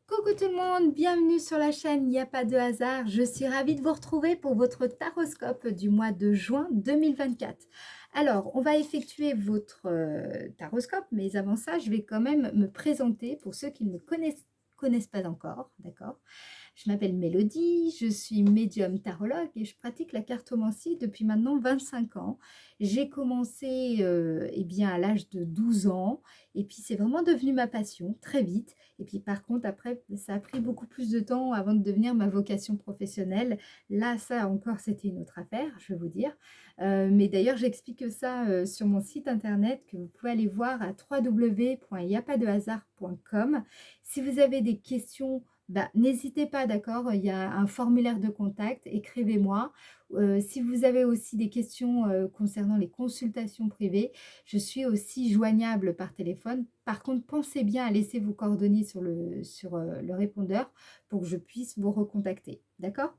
Coucou tout le monde, bienvenue sur la chaîne Il n'y a pas de hasard. Je suis ravie de vous retrouver pour votre taroscope du mois de juin 2024. Alors, on va effectuer votre taroscope, mais avant ça, je vais quand même me présenter pour ceux qui ne me connaissent pas encore, d'accord? Je m'appelle Mélodie, je suis médium tarologue et je pratique la cartomancie depuis maintenant 25 ans. J'ai commencé eh bien, à l'âge de 12 ans et puis c'est vraiment devenu ma passion très vite. Et puis par contre, après, ça a pris beaucoup plus de temps avant de devenir ma vocation professionnelle. Là, ça encore, c'était une autre affaire, je vais vous dire. Mais d'ailleurs, j'explique ça sur mon site internet que vous pouvez aller voir à www.yapadehasard.com. Si vous avez des questions, bah, n'hésitez pas, d'accord, il y a un formulaire de contact, écrivez-moi. Si vous avez aussi des questions concernant les consultations privées, je suis aussi joignable par téléphone. Par contre, pensez bien à laisser vos coordonnées sur le répondeur pour que je puisse vous recontacter. D'accord?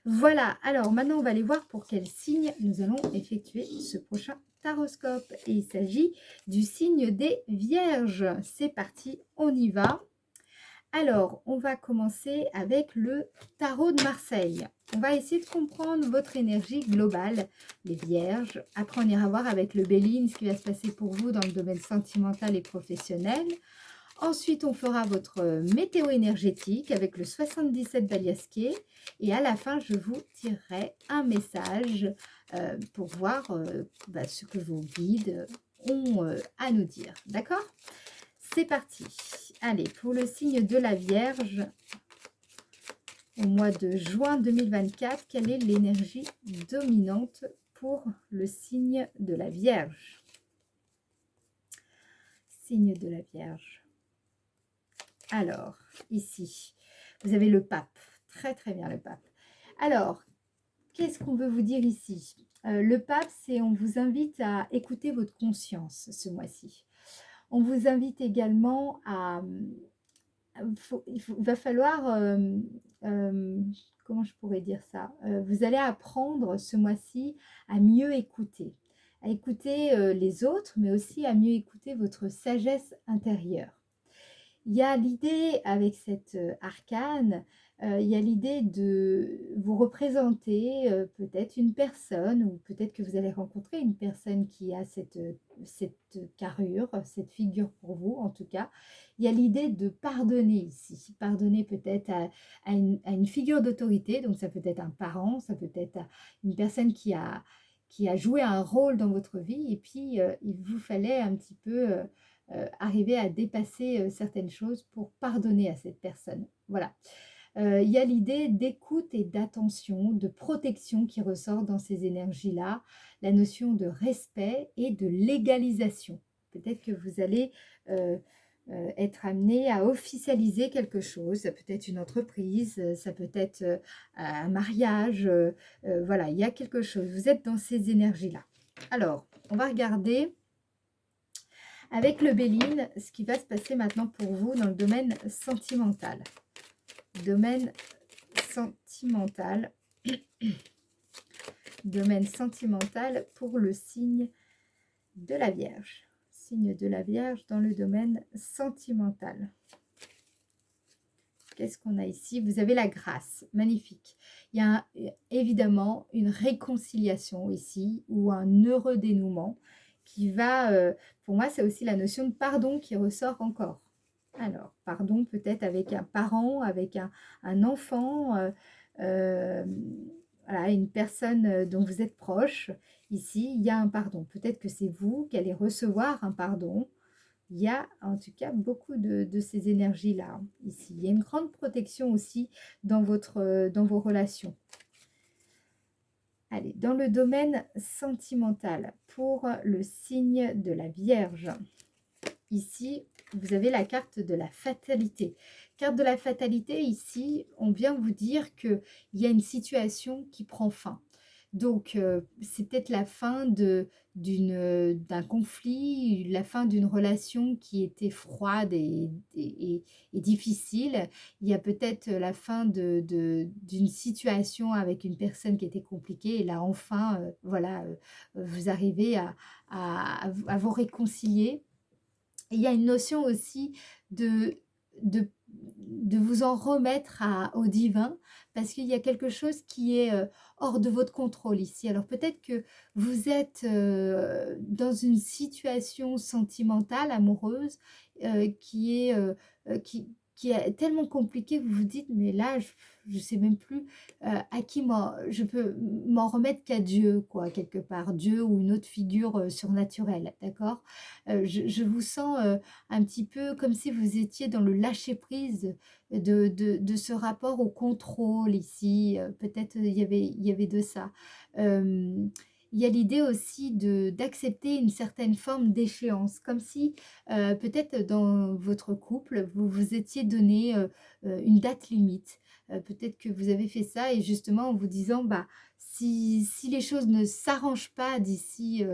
Voilà, alors maintenant on va aller voir pour quel signe nous allons effectuer ce prochain taroscope. Et il s'agit du signe des Vierges. C'est parti, on y va. Alors, on va commencer avec le tarot de Marseille. On va essayer de comprendre votre énergie globale, les Vierges. Après, on ira voir avec le Béline ce qui va se passer pour vous dans le domaine sentimental et professionnel. Ensuite, on fera votre météo énergétique avec le 77 d'Aliasqué. Et à la fin, je vous tirerai un message pour voir ce que vos guides ont à nous dire. D'accord? C'est parti. Allez, pour le signe de la Vierge, au mois de juin 2024, quelle est l'énergie dominante pour le signe de la Vierge? Signe de la Vierge. Alors, ici, vous avez le pape. Très, très bien, le pape. Alors, qu'est-ce qu'on veut vous dire ici? Le pape, c'est on vous invite à écouter votre conscience ce mois-ci. On vous invite également à... il va falloir... comment je pourrais dire ça? Vous allez apprendre ce mois-ci à mieux écouter. À écouter les autres, mais aussi à mieux écouter votre sagesse intérieure. Il y a l'idée avec cette arcane, il y a l'idée de vous représenter peut-être une personne ou peut-être que vous allez rencontrer une personne qui a cette carrure, cette figure pour vous en tout cas. Il y a l'idée de pardonner ici, pardonner peut-être à une figure d'autorité, donc ça peut être un parent, ça peut être une personne qui a joué un rôle dans votre vie et puis il vous fallait un petit peu... arriver à dépasser certaines choses pour pardonner à cette personne. Voilà. Il y a l'idée d'écoute et d'attention, de protection qui ressort dans ces énergies-là, la notion de respect et de légalisation. Peut-être que vous allez être amené à officialiser quelque chose, ça peut être une entreprise, ça peut être un mariage, voilà, il y a quelque chose, vous êtes dans ces énergies-là. Alors, on va regarder avec le Béline, ce qui va se passer maintenant pour vous dans le domaine sentimental. Domaine sentimental. Domaine sentimental pour le signe de la Vierge. Signe de la Vierge dans le domaine sentimental. Qu'est-ce qu'on a ici? Vous avez la grâce, magnifique. Il y a évidemment une réconciliation ici ou un heureux dénouement qui va, pour moi, c'est aussi la notion de pardon qui ressort encore. Alors, pardon peut-être avec un parent, avec un enfant, voilà, une personne dont vous êtes proche. Ici, il y a un pardon. Peut-être que c'est vous qui allez recevoir un pardon. Il y a en tout cas beaucoup de ces énergies-là, ici. Il y a une grande protection aussi dans vos relations. Allez, dans le domaine sentimental, pour le signe de la Vierge, ici, vous avez la carte de la fatalité. Carte de la fatalité, ici, on vient vous dire qu'il y a une situation qui prend fin. Donc, c'est peut-être la fin d'un conflit, la fin d'une relation qui était froide et difficile. Il y a peut-être la fin d'une situation avec une personne qui était compliquée. Et là, enfin, voilà, vous arrivez à vous réconcilier. Il y a une notion aussi de, de vous en remettre au divin, parce qu'il y a quelque chose qui est hors de votre contrôle ici. Alors peut-être que vous êtes dans une situation sentimentale, amoureuse, qui est, qui est tellement compliquée que vous vous dites, mais là, je ne sais même plus à qui je peux m'en remettre qu'à Dieu, quoi, quelque part. Dieu ou une autre figure surnaturelle, d'accord. Je vous sens un petit peu comme si vous étiez dans le lâcher-prise de ce rapport au contrôle ici. Peut-être il y avait de ça. Il y a l'idée aussi d'accepter une certaine forme d'échéance, comme si peut-être dans votre couple, vous vous étiez donné une date limite. Peut-être que vous avez fait ça et justement en vous disant, bah, si les choses ne s'arrangent pas d'ici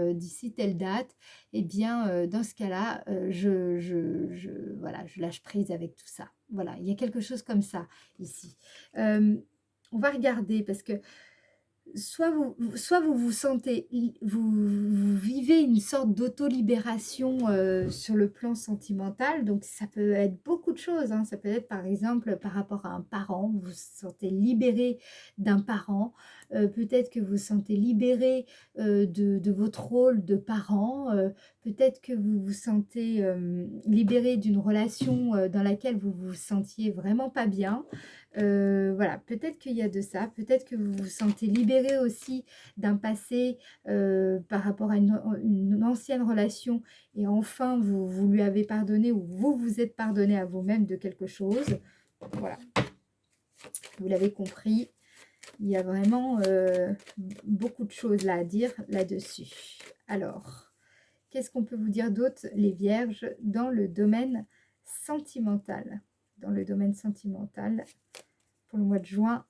telle date, eh bien, dans ce cas-là, voilà, je lâche prise avec tout ça. Voilà, il y a quelque chose comme ça ici. On va regarder parce que soit vous vous sentez, vous vivez une sorte d'auto-libération sur le plan sentimental, donc ça peut être beaucoup de choses, hein. Ça peut être par exemple par rapport à un parent, vous vous sentez libéré d'un parent, peut-être que vous vous sentez libéré de votre rôle de parent, peut-être que vous vous sentez libéré d'une relation dans laquelle vous vous sentiez vraiment pas bien. Voilà, peut-être qu'il y a de ça, peut-être que vous vous sentez libéré aussi d'un passé par rapport à une ancienne relation et enfin vous lui avez pardonné ou vous vous êtes pardonné à vous-même de quelque chose. Voilà, vous l'avez compris, il y a vraiment beaucoup de choses là à dire là-dessus. Alors, qu'est-ce qu'on peut vous dire d'autre, les vierges, dans le domaine sentimental? Dans le domaine sentimental, pour le mois de juin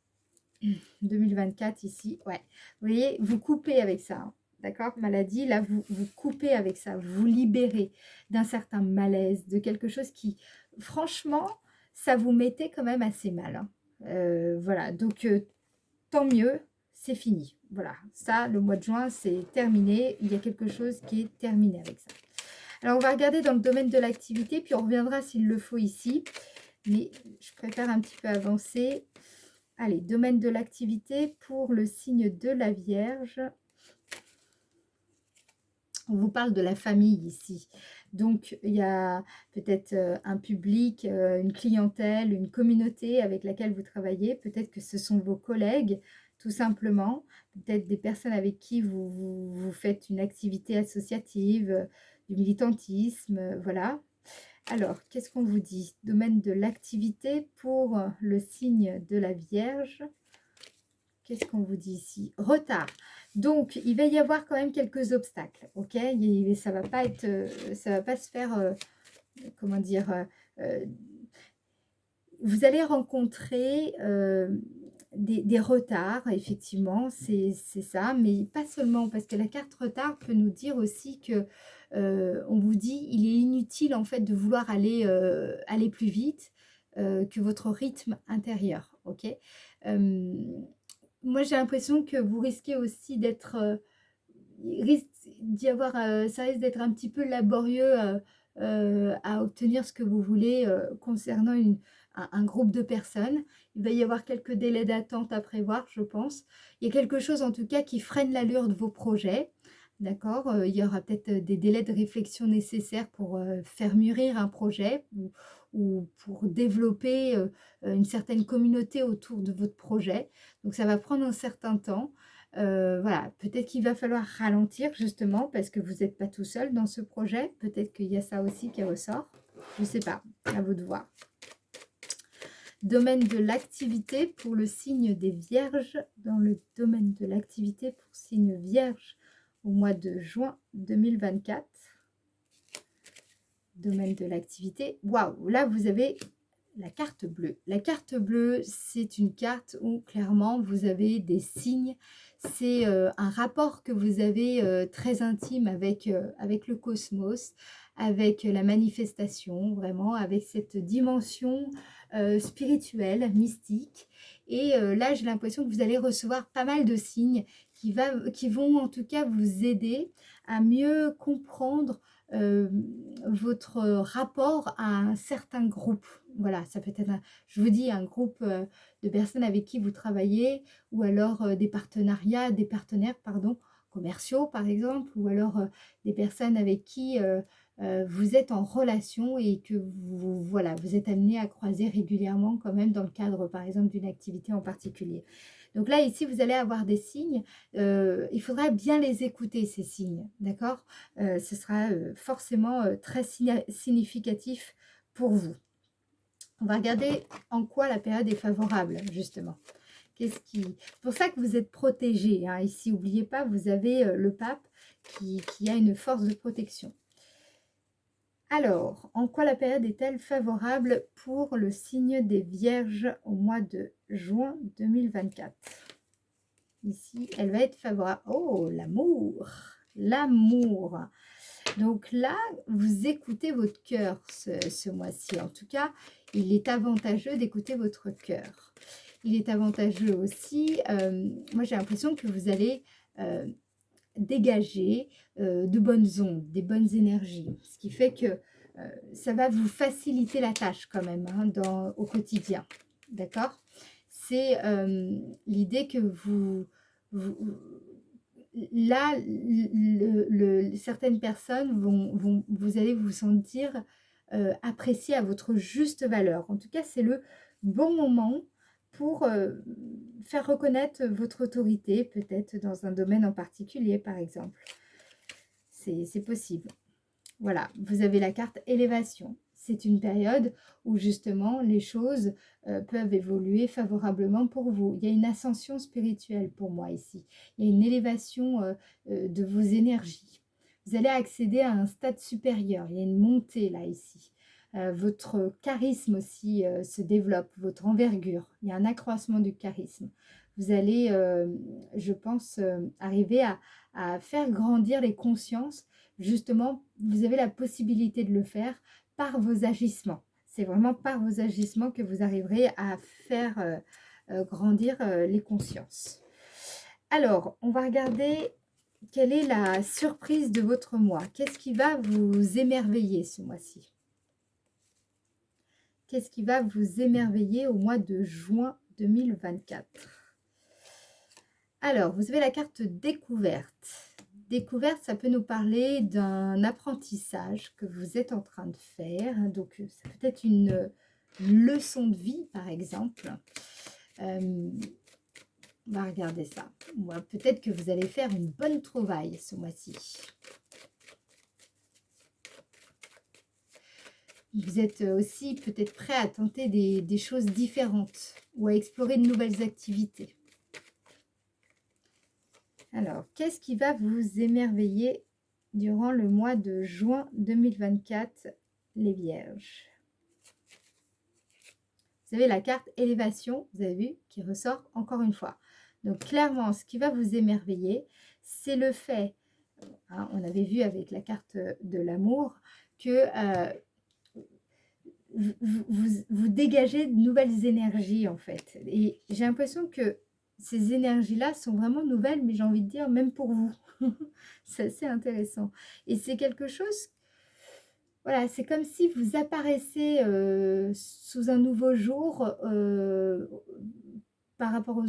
2024 ici, ouais. Vous voyez, vous coupez avec ça, hein, d'accord? Maladie, là, vous coupez avec ça, vous vous libérez d'un certain malaise, de quelque chose qui, franchement, ça vous mettait quand même assez mal, hein. Voilà, donc tant mieux, c'est fini. Voilà, ça, le mois de juin, c'est terminé. Il y a quelque chose qui est terminé avec ça. Alors, on va regarder dans le domaine de l'activité, puis on reviendra s'il le faut ici. Mais je préfère un petit peu avancer. Allez, domaine de l'activité pour le signe de la Vierge. On vous parle de la famille ici. Donc, il y a peut-être un public, une clientèle, une communauté avec laquelle vous travaillez. Peut-être que ce sont vos collègues, tout simplement. Peut-être des personnes avec qui vous faites une activité associative, du militantisme, voilà. Alors, qu'est-ce qu'on vous dit? Domaine de l'activité pour le signe de la Vierge. Qu'est-ce qu'on vous dit ici? Retard. Donc, il va y avoir quand même quelques obstacles, ok? Ça va pas être, ça va pas se faire, comment dire, vous allez rencontrer des retards, effectivement, c'est ça, mais pas seulement, parce que la carte retard peut nous dire aussi que, on vous dit, il est inutile en fait de vouloir aller plus vite que votre rythme intérieur, ok? Moi, j'ai l'impression que vous risquez aussi d'être, il risque d'y avoir, ça risque d'être un petit peu laborieux, à obtenir ce que vous voulez, concernant un groupe de personnes. Il va y avoir quelques délais d'attente à prévoir, je pense. Il y a quelque chose en tout cas qui freine l'allure de vos projets, d'accord? Il y aura peut-être, des délais de réflexion nécessaires pour, faire mûrir un projet ou pour développer, une certaine communauté autour de votre projet. Donc ça va prendre un certain temps. Voilà, peut-être qu'il va falloir ralentir justement parce que vous n'êtes pas tout seul dans ce projet. Peut-être qu'il y a ça aussi qui ressort. Je ne sais pas, à vous de voir. Domaine de l'activité pour le signe des Vierges. Dans le domaine de l'activité pour signe Vierge au mois de juin 2024. Domaine de l'activité. Waouh, là vous avez la carte bleue. La carte bleue, c'est une carte où clairement vous avez des signes. C'est un rapport que vous avez très intime avec le cosmos, avec la manifestation, vraiment, avec cette dimension spirituelle, mystique. Et là, j'ai l'impression que vous allez recevoir pas mal de signes qui vont en tout cas vous aider à mieux comprendre euh, votre rapport à un certain groupe. Voilà, ça peut être, je vous dis, un groupe de personnes avec qui vous travaillez, ou alors des partenaires, pardon, commerciaux par exemple, ou alors des personnes avec qui vous êtes en relation et que vous, voilà, vous êtes amené à croiser régulièrement quand même dans le cadre par exemple d'une activité en particulier. Donc là, ici, vous allez avoir des signes. Il faudra bien les écouter, ces signes, d'accord? Ce sera forcément très significatif pour vous. On va regarder en quoi la période est favorable, justement. C'est pour ça que vous êtes protégé, hein. Ici, n'oubliez pas, vous avez le pape qui a une force de protection. Alors, en quoi la période est-elle favorable pour le signe des Vierges au mois de juin 2024? Ici, elle va être favorable. Oh, l'amour! L'amour! Donc là, vous écoutez votre cœur ce mois-ci. En tout cas, il est avantageux d'écouter votre cœur. Il est avantageux aussi, moi j'ai l'impression que vous allez dégager de bonnes ondes, des bonnes énergies. Ce qui fait que ça va vous faciliter la tâche quand même au quotidien. D'accord? C'est l'idée que là, certaines personnes vous allez vous sentir apprécié à votre juste valeur. En tout cas, c'est le bon moment pour faire reconnaître votre autorité, peut-être dans un domaine en particulier, par exemple. C'est possible. Voilà, vous avez la carte élévation. C'est une période où justement les choses peuvent évoluer favorablement pour vous. Il y a une ascension spirituelle pour moi ici. Il y a une élévation de vos énergies. Vous allez accéder à un stade supérieur. Il y a une montée là ici. Votre charisme aussi se développe, votre envergure. Il y a un accroissement du charisme. Vous allez, je pense, arriver à faire grandir les consciences. Justement, vous avez la possibilité de le faire par vos agissements. C'est vraiment par vos agissements que vous arriverez à faire grandir les consciences. Alors, on va regarder quelle est la surprise de votre mois. Qu'est-ce qui va vous émerveiller ce mois-ci? Qu'est-ce qui va vous émerveiller au mois de juin 2024? Alors, vous avez la carte découverte. Découverte, ça peut nous parler d'un apprentissage que vous êtes en train de faire. Donc, ça peut être une leçon de vie, par exemple. On va regarder ça. Peut-être que vous allez faire une bonne trouvaille ce mois-ci. Vous êtes aussi peut-être prêt à tenter des choses différentes ou à explorer de nouvelles activités. Alors, qu'est-ce qui va vous émerveiller durant le mois de juin 2024, les Vierges? Vous avez la carte élévation, vous avez vu, qui ressort encore une fois. Donc, clairement, ce qui va vous émerveiller, c'est le fait, on avait vu avec la carte de l'amour, que vous dégagez de nouvelles énergies, en fait. Et j'ai l'impression que ces énergies-là sont vraiment nouvelles, mais j'ai envie de dire, même pour vous. C'est assez intéressant. Et c'est quelque chose, voilà, c'est comme si vous apparaissez sous un nouveau jour par rapport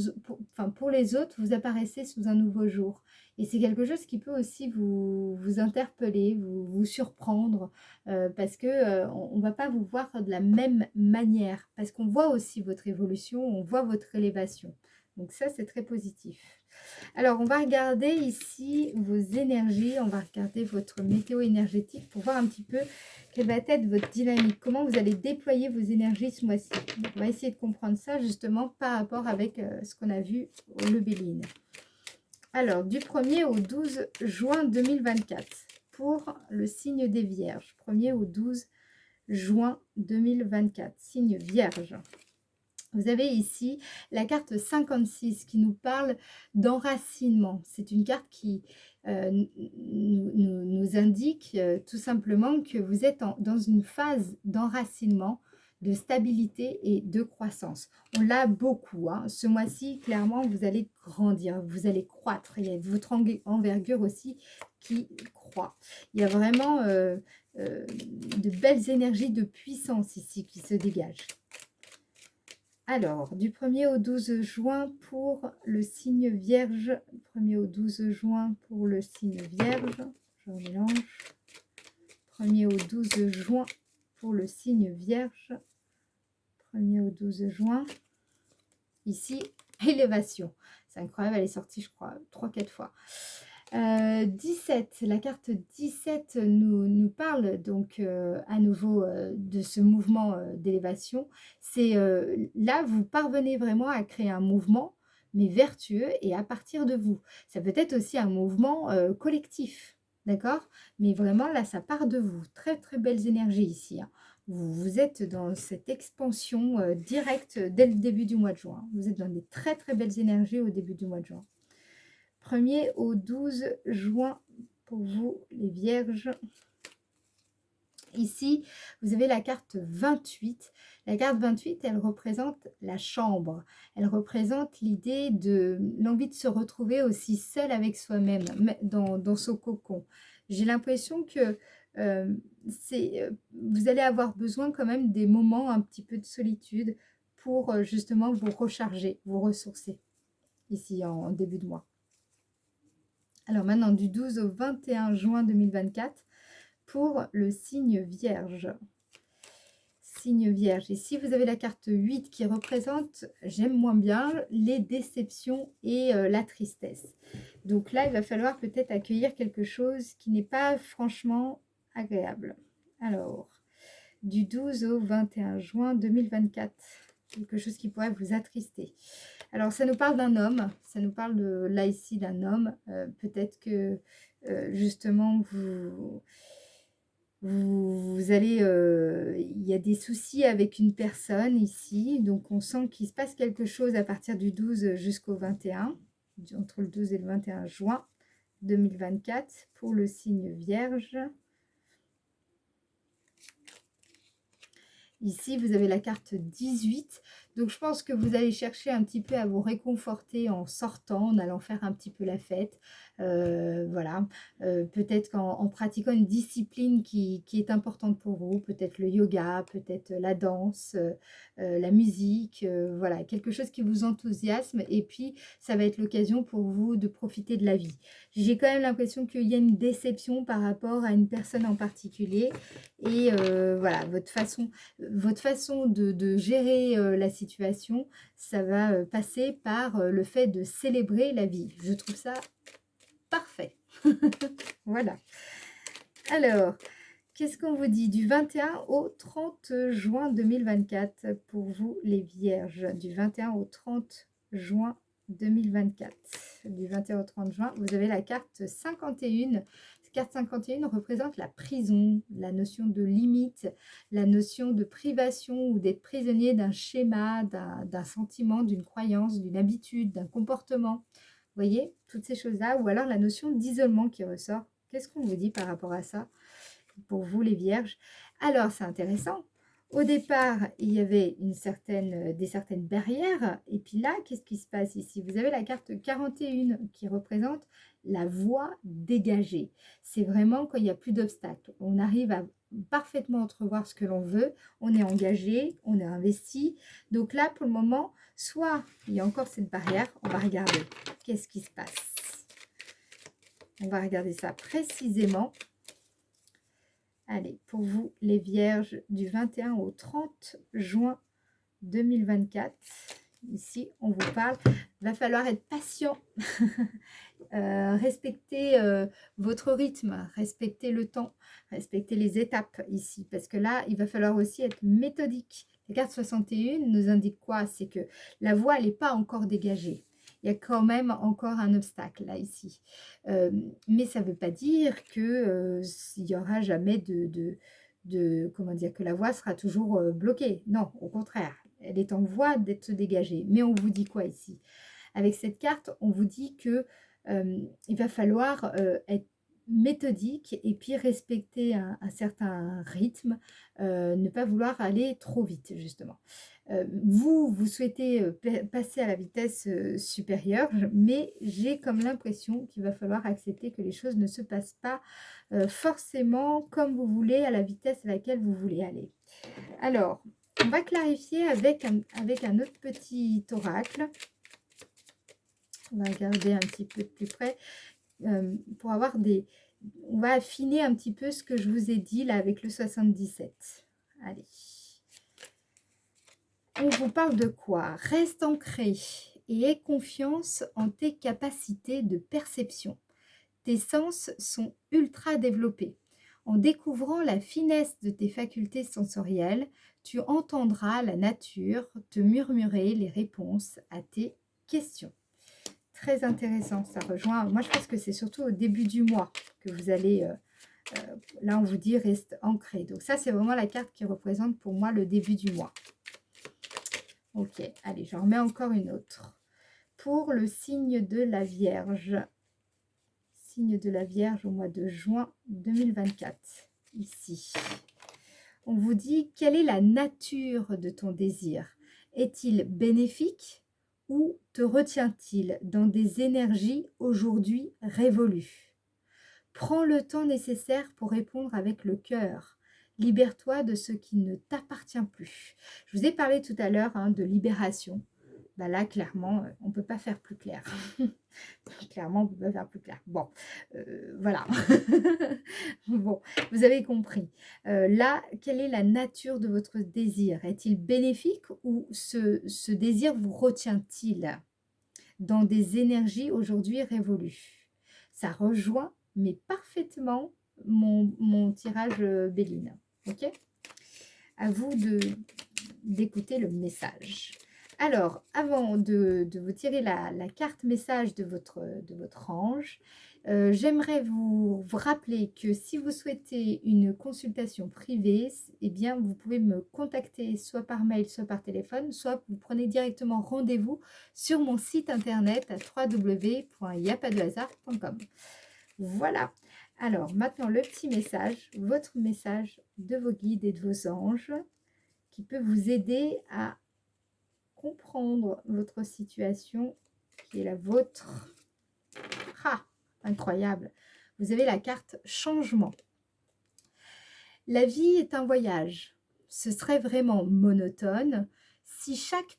pour les autres, vous apparaissez sous un nouveau jour. Et c'est quelque chose qui peut aussi vous interpeller, vous surprendre, parce que on ne va pas vous voir de la même manière, parce qu'on voit aussi votre évolution, on voit votre élévation. Donc ça, c'est très positif. Alors, on va regarder ici vos énergies, on va regarder votre météo énergétique pour voir un petit peu quelle va être votre dynamique, comment vous allez déployer vos énergies ce mois-ci. On va essayer de comprendre ça justement par rapport avec ce qu'on a vu au Béline. Alors, du 1er au 12 juin 2024 pour le signe des Vierges. 1er au 12 juin 2024, signe Vierge. Vous avez ici la carte 56 qui nous parle d'enracinement. C'est une carte qui nous indique tout simplement que vous êtes dans une phase d'enracinement, de stabilité et de croissance. On l'a beaucoup. Ce mois-ci, clairement, vous allez grandir, vous allez croître. Il y a votre envergure aussi qui croix. Il y a vraiment de belles énergies de puissance ici qui se dégagent. Alors, du 1er au 12 juin pour le signe Vierge. 1er au 12 juin pour le signe Vierge. Je mélange. 1er au 12 juin pour le signe Vierge. 1er au 12 juin. Ici, élévation. C'est incroyable, elle est sortie, je crois, 3-4 fois. 17, la carte 17 nous parle donc à nouveau de ce mouvement d'élévation. C'est là, vous parvenez vraiment à créer un mouvement, mais vertueux et à partir de vous. Ça peut être aussi un mouvement collectif, d'accord? Mais vraiment, là, ça part de vous. Très, très belles énergies ici, hein. Vous êtes dans cette expansion directe dès le début du mois de juin. Vous êtes dans des très, très belles énergies au début du mois de juin. 1er au 12 juin pour vous, les Vierges. Ici, vous avez la carte 28. La carte 28, elle représente la chambre. Elle représente l'idée de l'envie de se retrouver aussi seul avec soi-même, dans son cocon. J'ai l'impression que vous allez avoir besoin quand même des moments un petit peu de solitude pour justement vous recharger, vous ressourcer, ici en début de mois. Alors maintenant, du 12 au 21 juin 2024, pour le signe Vierge. Signe Vierge. Ici, vous avez la carte 8 qui représente, j'aime moins bien, les déceptions et la tristesse. Donc là, il va falloir peut-être accueillir quelque chose qui n'est pas franchement agréable. Alors, du 12 au 21 juin 2024, quelque chose qui pourrait vous attrister. Alors, ça nous parle d'un homme, ça nous parle de, là ici d'un homme. Peut-être que justement, vous allez, il y a des soucis avec une personne ici. Donc, on sent qu'il se passe quelque chose à partir du 12 jusqu'au 21, entre le 12 et le 21 juin 2024 pour le signe Vierge. Ici, vous avez la carte 18. Donc, je pense que vous allez chercher un petit peu à vous réconforter en sortant, en allant faire un petit peu la fête. Voilà. Peut-être qu'en pratiquant une discipline qui est importante pour vous. Peut-être le yoga, peut-être la danse, la musique. Voilà, quelque chose qui vous enthousiasme. Et puis, ça va être l'occasion pour vous de profiter de la vie. J'ai quand même l'impression qu'il y a une déception par rapport à une personne en particulier. Et voilà, votre façon de gérer la situation, ça va passer par le fait de célébrer la vie. Je trouve ça parfait. Voilà. Alors, qu'est-ce qu'on vous dit du 21 au 30 juin 2024 pour vous les Vierges? Du 21 au 30 juin 2024. Du 21 au 30 juin, vous avez la carte 51. Carte 51 représente la prison, la notion de limite, la notion de privation ou d'être prisonnier d'un schéma, d'un sentiment, d'une croyance, d'une habitude, d'un comportement. Vous voyez, toutes ces choses-là. Ou alors la notion d'isolement qui ressort. Qu'est-ce qu'on vous dit par rapport à ça pour vous les Vierges? Alors, c'est intéressant. Au départ, il y avait des certaines barrières. Et puis là, qu'est-ce qui se passe ici? Vous avez la carte 41 qui représente la voie dégagée. C'est vraiment quand il n'y a plus d'obstacles. On arrive à parfaitement entrevoir ce que l'on veut. On est engagé, on est investi. Donc là, pour le moment, soit il y a encore cette barrière. On va regarder qu'est-ce qui se passe. On va regarder ça précisément. Allez, pour vous, les Vierges, du 21 au 30 juin 2024. Ici, on vous parle. Il va falloir être patient. Respecter votre rythme, respecter le temps, respecter les étapes ici. Parce que là, il va falloir aussi être méthodique. La carte 61 nous indique quoi? C'est que la voie, elle n'est pas encore dégagée. Il y a quand même encore un obstacle là, ici. Mais ça ne veut pas dire que il n'y aura jamais comment dire, que la voie sera toujours bloquée. Non, au contraire, elle est en voie d'être dégagée. Mais on vous dit quoi ici? Avec cette carte, on vous dit que il va falloir être méthodique et puis respecter un certain rythme, ne pas vouloir aller trop vite justement. Vous souhaitez, passer à la vitesse, supérieure, mais j'ai comme l'impression qu'il va falloir accepter que les choses ne se passent pas, forcément comme vous voulez, à la vitesse à laquelle vous voulez aller. Alors, on va clarifier avec un autre petit oracle. On va regarder un petit peu de plus près, pour avoir des... On va affiner un petit peu ce que je vous ai dit là avec le 77. Allez. On vous parle de quoi? Reste ancré et aie confiance en tes capacités de perception. Tes sens sont ultra développés. En découvrant la finesse de tes facultés sensorielles, tu entendras la nature te murmurer les réponses à tes questions. Très intéressant, ça rejoint. Moi, je pense que c'est surtout au début du mois que vous allez... là, on vous dit reste ancré. Donc ça, c'est vraiment la carte qui représente pour moi le début du mois. Ok, allez, j'en remets encore une autre. Pour le signe de la Vierge. Signe de la Vierge au mois de juin 2024. Ici. On vous dit, quelle est la nature de ton désir? Est-il bénéfique ou te retient-il dans des énergies aujourd'hui révolues? Prends le temps nécessaire pour répondre avec le cœur. Libère-toi de ce qui ne t'appartient plus. Je vous ai parlé tout à l'heure de libération. Bah là, clairement, on ne peut pas faire plus clair. Clairement, on ne peut pas faire plus clair. Bon, voilà. Bon, vous avez compris. Là, quelle est la nature de votre désir? Est-il bénéfique ou ce désir vous retient-il dans des énergies aujourd'hui révolues? Ça rejoint, mais parfaitement, mon tirage Béline. Ok? À vous d'écouter le message. Alors, avant de vous tirer la carte message de votre ange, j'aimerais vous rappeler que si vous souhaitez une consultation privée, eh bien, vous pouvez me contacter soit par mail, soit par téléphone, soit vous prenez directement rendez-vous sur mon site internet à www.yapadehasard.com. Voilà. Alors, maintenant, le petit message, votre message de vos guides et de vos anges qui peut vous aider à comprendre votre situation qui est la vôtre. Ah, incroyable. Vous avez la carte changement. La vie est un voyage. Ce serait vraiment monotone si chaque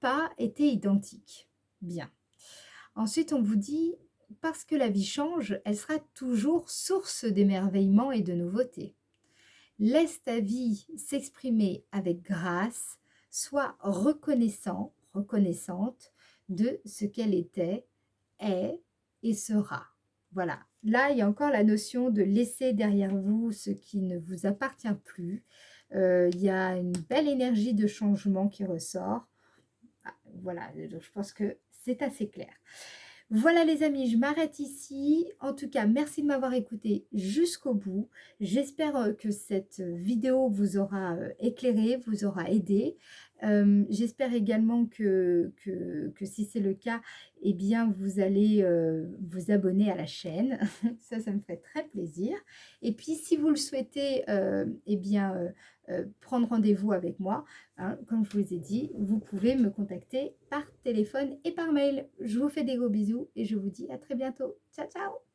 pas était identique. Bien. Ensuite, on vous dit, parce que la vie change, elle sera toujours source d'émerveillement et de nouveautés. Laisse ta vie s'exprimer avec grâce. Sois reconnaissant, reconnaissante de ce qu'elle était, est et sera. Voilà. Là, il y a encore la notion de laisser derrière vous ce qui ne vous appartient plus. Il y a une belle énergie de changement qui ressort. Ah, voilà, je pense que c'est assez clair. Voilà les amis, je m'arrête ici. En tout cas, merci de m'avoir écouté jusqu'au bout. J'espère que cette vidéo vous aura éclairé, vous aura aidé. J'espère également que si c'est le cas, eh bien, vous allez vous abonner à la chaîne. Ça me ferait très plaisir. Et puis, si vous le souhaitez, eh bien, prendre rendez-vous avec moi, hein, comme je vous ai dit, vous pouvez me contacter par téléphone et par mail. Je vous fais des gros bisous et je vous dis à très bientôt. Ciao, ciao!